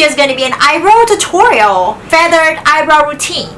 video is going to be an eyebrow tutorial, feathered eyebrow routine.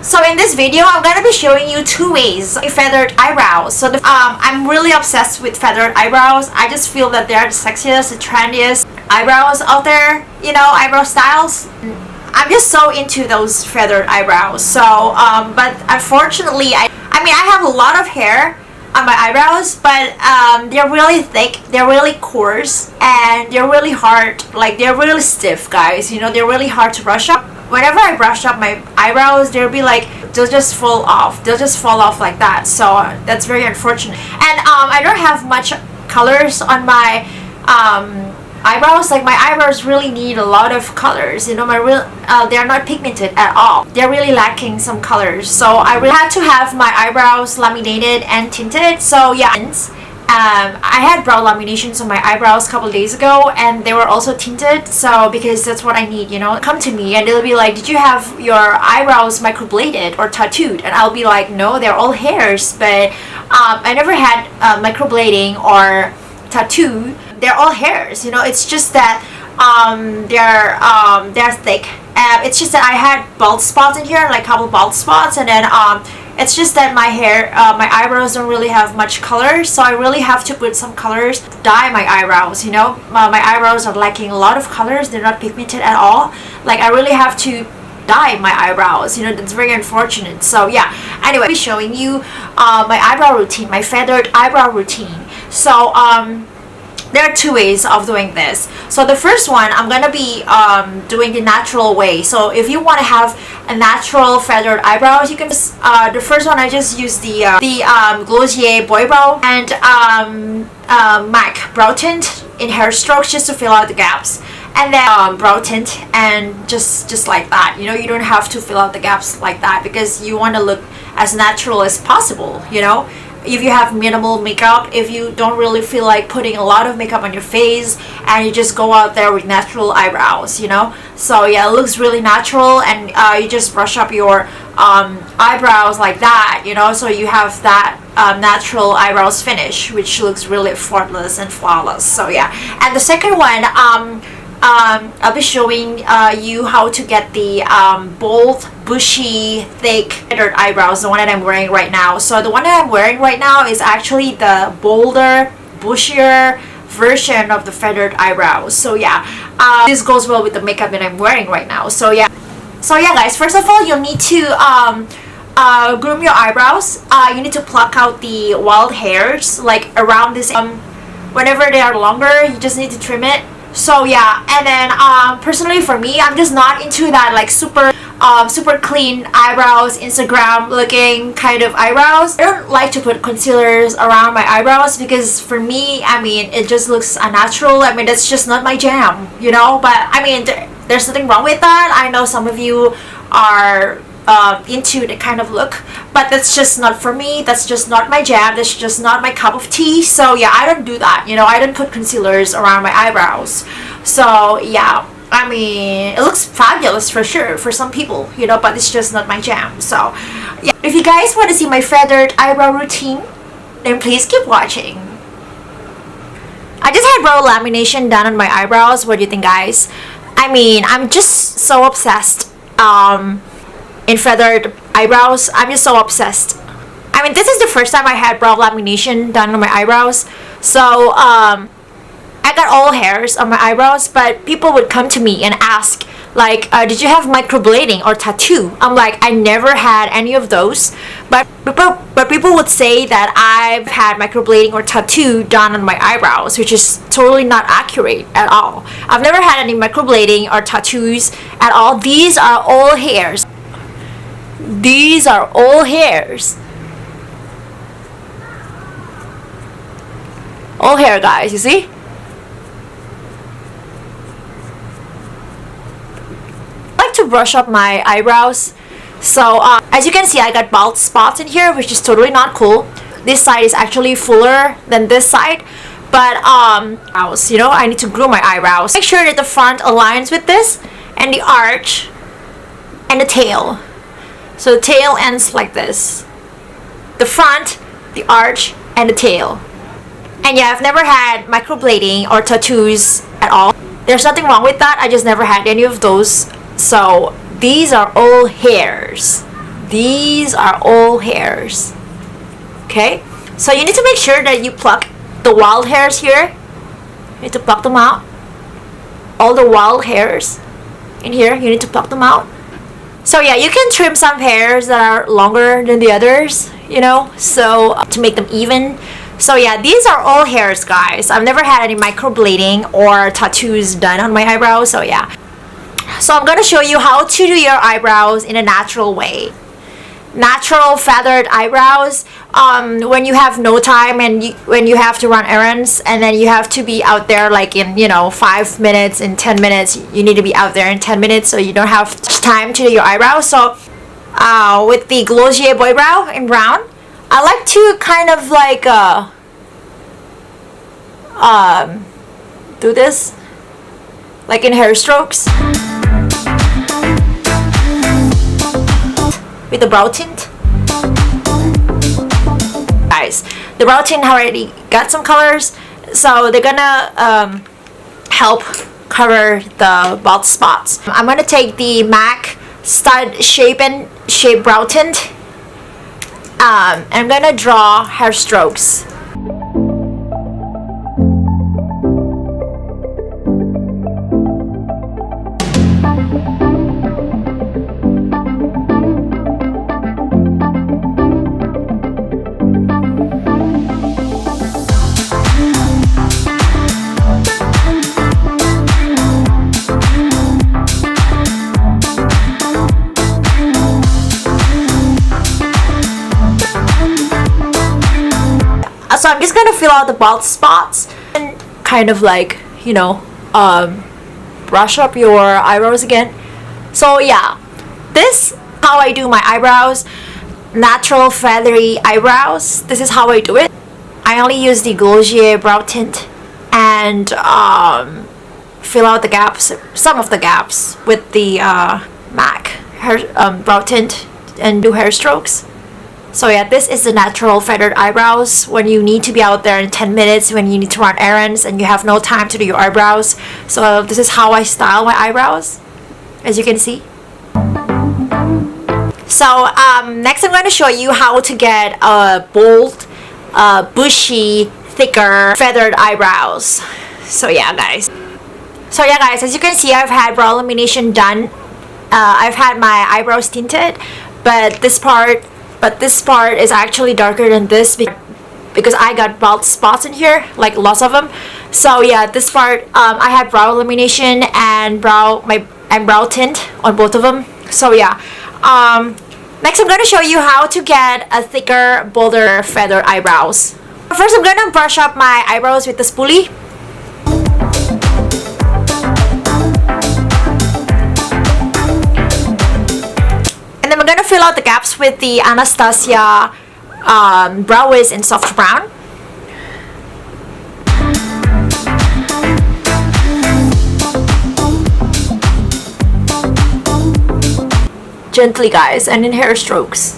So in this video, I'm going to be showing you two ways of feathered eyebrows. So I'm really obsessed with feathered eyebrows. I just feel that they're the sexiest, the trendiest eyebrows out there, you know, eyebrow styles. I'm just so into those feathered eyebrows. So, but unfortunately, I mean, I have a lot of hair on my eyebrows, but they're really thick, they're really coarse, and they're really hard, like they're really stiff, guys, you know, they're really hard to brush up. Whenever I brush up my eyebrows, they'll be like, they'll just fall off like that. So that's very unfortunate. And I don't have much colors on my eyebrows. Like my eyebrows really need a lot of colors, you know. They're not pigmented at all, they're really lacking some colors, so I really had to have my eyebrows laminated and tinted. So yeah, I had brow laminations on my eyebrows a couple of days ago, and they were also tinted, so because that's what I need, you know. Come to me and they'll be like, did you have your eyebrows microbladed or tattooed? And I'll be like, no, they're all hairs. But I never had microblading or tattoo. They're all hairs, you know. It's just that they're thick. It's just that I had bald spots in here, like a couple bald spots, and then it's just that my hair, my eyebrows don't really have much color, so I really have to put some colors, dye my eyebrows, you know. My eyebrows are lacking a lot of colors, they're not pigmented at all. Like I really have to dye my eyebrows, you know. That's very unfortunate. So yeah, anyway, I'll be showing you my eyebrow routine, my feathered eyebrow routine. So there are two ways of doing this. So the first one, I'm gonna be doing the natural way. So if you want to have a natural feathered eyebrows, you can just, the first one, I just use the Glossier Boy Brow and MAC Brow Tint in hair strokes, just to fill out the gaps. And then brow tint, and just like that, you know. You don't have to fill out the gaps like that because you want to look as natural as possible, you know. If you have minimal makeup, if you don't really feel like putting a lot of makeup on your face, and you just go out there with natural eyebrows, you know. So yeah, it looks really natural, and you just brush up your eyebrows like that, you know, so you have that natural eyebrows finish, which looks really effortless and flawless. So yeah. And the second one, I'll be showing you how to get the bold, bushy, thick feathered eyebrows, the one that I'm wearing right now. So the one that I'm wearing right now is actually the bolder, bushier version of the feathered eyebrows. So yeah, this goes well with the makeup that I'm wearing right now. So yeah, guys, first of all, you'll need to groom your eyebrows. You need to pluck out the wild hairs, like around this. Whenever they are longer, you just need to trim it. So yeah, and then personally for me, I'm just not into that like super clean eyebrows, Instagram looking kind of eyebrows. I don't like to put concealers around my eyebrows because for me, I mean, it just looks unnatural. I mean, that's just not my jam, you know. But I mean, there's nothing wrong with that. I know some of you are into the kind of look, but that's just not for me. That's just not my jam. That's just not my cup of tea. So yeah, I don't do that, you know. I don't put concealers around my eyebrows. So yeah, I mean, it looks fabulous for sure for some people, you know, but it's just not my jam. So yeah, if you guys want to see my feathered eyebrow routine, then please keep watching. I just had brow lamination done on my eyebrows. What do you think, guys? I mean, I'm just so obsessed in feathered eyebrows. I'm just so obsessed. I mean, this is the first time I had brow lamination done on my eyebrows. So I got all hairs on my eyebrows, but people would come to me and ask like, did you have microblading or tattoo? I'm like, I never had any of those, but people would say that I've had microblading or tattoo done on my eyebrows, which is totally not accurate at all. I've never had any microblading or tattoos at all. These are all hairs. These are all hairs. All hair, guys, you see? I like to brush up my eyebrows. So as you can see, I got bald spots in here, which is totally not cool. This side is actually fuller than this side. But you know, I need to groom my eyebrows. Make sure that the front aligns with this, and the arch, and the tail. So the tail ends like this. The front, the arch, and the tail. And yeah, I've never had microblading or tattoos at all. There's nothing wrong with that. I just never had any of those. So these are all hairs. These are all hairs. Okay, so you need to make sure that you pluck the wild hairs here. You need to pluck them out. All the wild hairs in here, you need to pluck them out. So yeah, you can trim some hairs that are longer than the others, you know, so to make them even. So yeah, these are all hairs, guys. I've never had any microblading or tattoos done on my eyebrows, so yeah. So I'm gonna show you how to do your eyebrows in a natural way. Natural feathered eyebrows, when you have no time and when you have to run errands and then you have to be out there like in, you know, 5 minutes, in 10 minutes, you need to be out there in 10 minutes, so you don't have time to do your eyebrows. So with the Glossier Boy Brow in brown, I like to kind of like do this like in hair strokes with the brow tint. Guys, the brow tint already got some colors, so they're gonna help cover the bald spots. I'm gonna take the MAC Stud Shape Brow Tint. I'm gonna draw hair strokes. So I'm just gonna fill out the bald spots and kind of like, you know, brush up your eyebrows again. So yeah, this is how I do my eyebrows. Natural feathery eyebrows. This is how I do it. I only use the Glossier brow tint and fill out the gaps, some of the gaps with the MAC hair brow tint and do hair strokes. So yeah, this is the natural feathered eyebrows when you need to be out there in 10 minutes, when you need to run errands and you have no time to do your eyebrows. So this is how I style my eyebrows, as you can see. So next I'm going to show you how to get a bold, bushy, thicker feathered eyebrows. So yeah, guys. As you can see, I've had brow lamination done. I've had my eyebrows tinted, but this part is actually darker than this because I got bald spots in here, like lots of them. So yeah, this part I had brow lamination and brow tint on both of them. So yeah, next I'm going to show you how to get a thicker, bolder feathered eyebrows. First I'm going to brush up my eyebrows with the spoolie. And then we're going to fill out the gaps with the Anastasia Brow Wiz in soft brown. Gently, guys, and in hair strokes.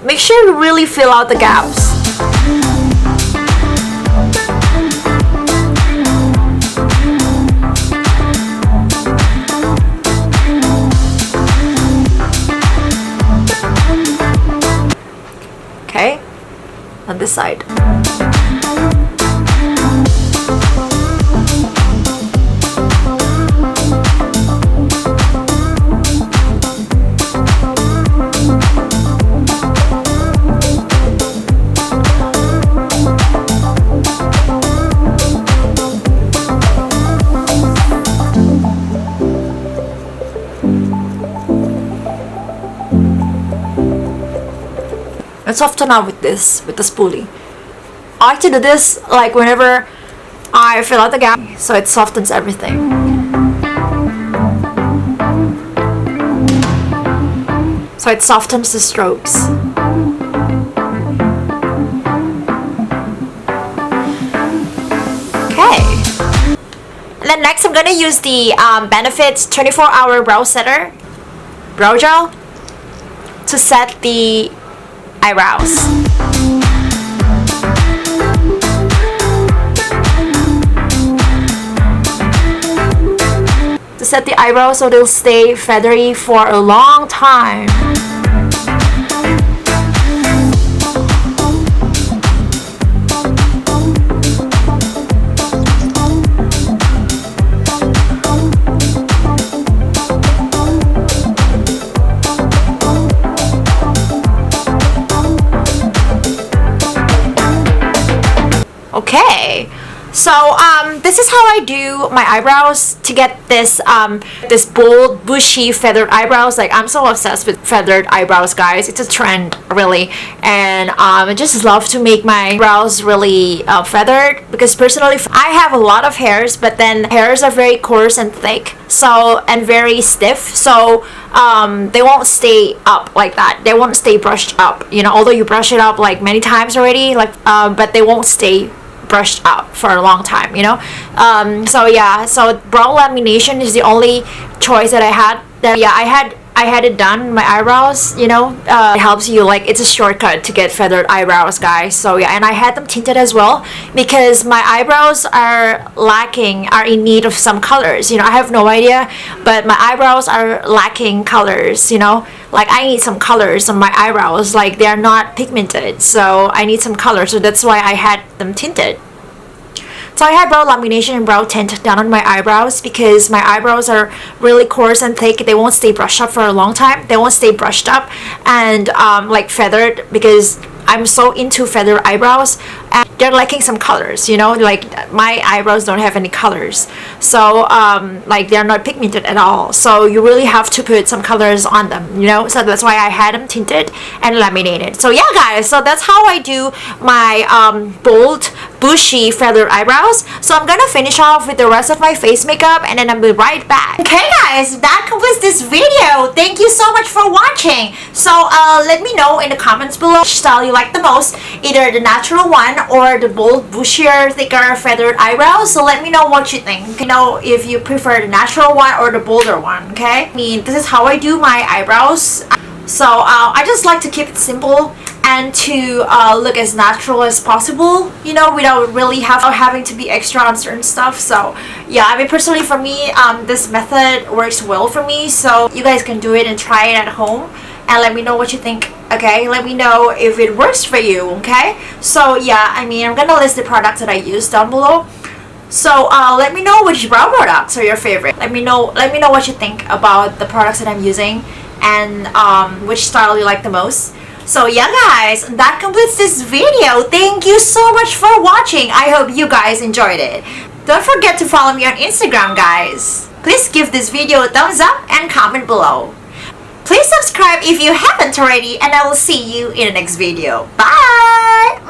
Make sure to really fill out the gaps. Okay, on this side. And soften out with this, with the spoolie. I like to do this like whenever I fill out the gap, so it softens everything. so it softens the strokes. Okay. And then next I'm gonna use the Benefits 24-hour brow setter brow gel to set the eyebrows. To set the eyebrows so they'll stay feathery for a long time. Okay, so this is how I do my eyebrows to get this this bold, bushy, feathered eyebrows. Like, I'm so obsessed with feathered eyebrows, guys. It's a trend, really, and I just love to make my brows really feathered, because personally I have a lot of hairs, but then hairs are very coarse and thick, so, and very stiff, so they won't stay up like that. They won't stay brushed up, you know, although you brush it up like many times already, like but they won't stay brushed up for a long time, you know. So yeah, so brow lamination is the only choice that I had. That, yeah, I had it done, my eyebrows, you know. It helps you, like, it's a shortcut to get feathered eyebrows, guys. So yeah, and I had them tinted as well, because my eyebrows are in need of some colors, you know. I have no idea, but my eyebrows are lacking colors, you know. Like, I need some colors on my eyebrows, like, they're not pigmented, so I need some color, so that's why I had them tinted. So I had brow lamination and brow tint done on my eyebrows, because my eyebrows are really coarse and thick. They won't stay brushed up for a long time. They won't stay brushed up and like feathered, because I'm so into feathered eyebrows, and they're lacking some colors, you know. Like, my eyebrows don't have any colors, so like, they're not pigmented at all, so you really have to put some colors on them, you know. So that's why I had them tinted and laminated. So yeah, guys, so that's how I do my bold, bushy, feathered eyebrows. So I'm gonna finish off with the rest of my face makeup, and then I'll be right back. Okay, guys, that completes this video. Thank you so much for watching. So let me know in the comments below which style you like the most, either the natural one or the bold, bushier, thicker, feathered eyebrows. So let me know what you think. You know, if you prefer the natural one or the bolder one. Okay, I mean, this is how I do my eyebrows. So I just like to keep it simple and to look as natural as possible, you know, without really having to be extra on certain stuff. So yeah, I mean, personally for me, this method works well for me, so you guys can do it and try it at home and let me know what you think. Okay, let me know if it works for you. Okay, so yeah, I mean, I'm gonna list the products that I use down below. So let me know which brow products are your favorite. Let me know what you think about the products that I'm using, and which style you like the most. So yeah, guys, that completes this video. Thank you so much for watching. I hope you guys enjoyed it. Don't forget to follow me on Instagram, guys. Please give this video a thumbs up and comment below. Please subscribe if you haven't already, and I will see you in the next video. Bye!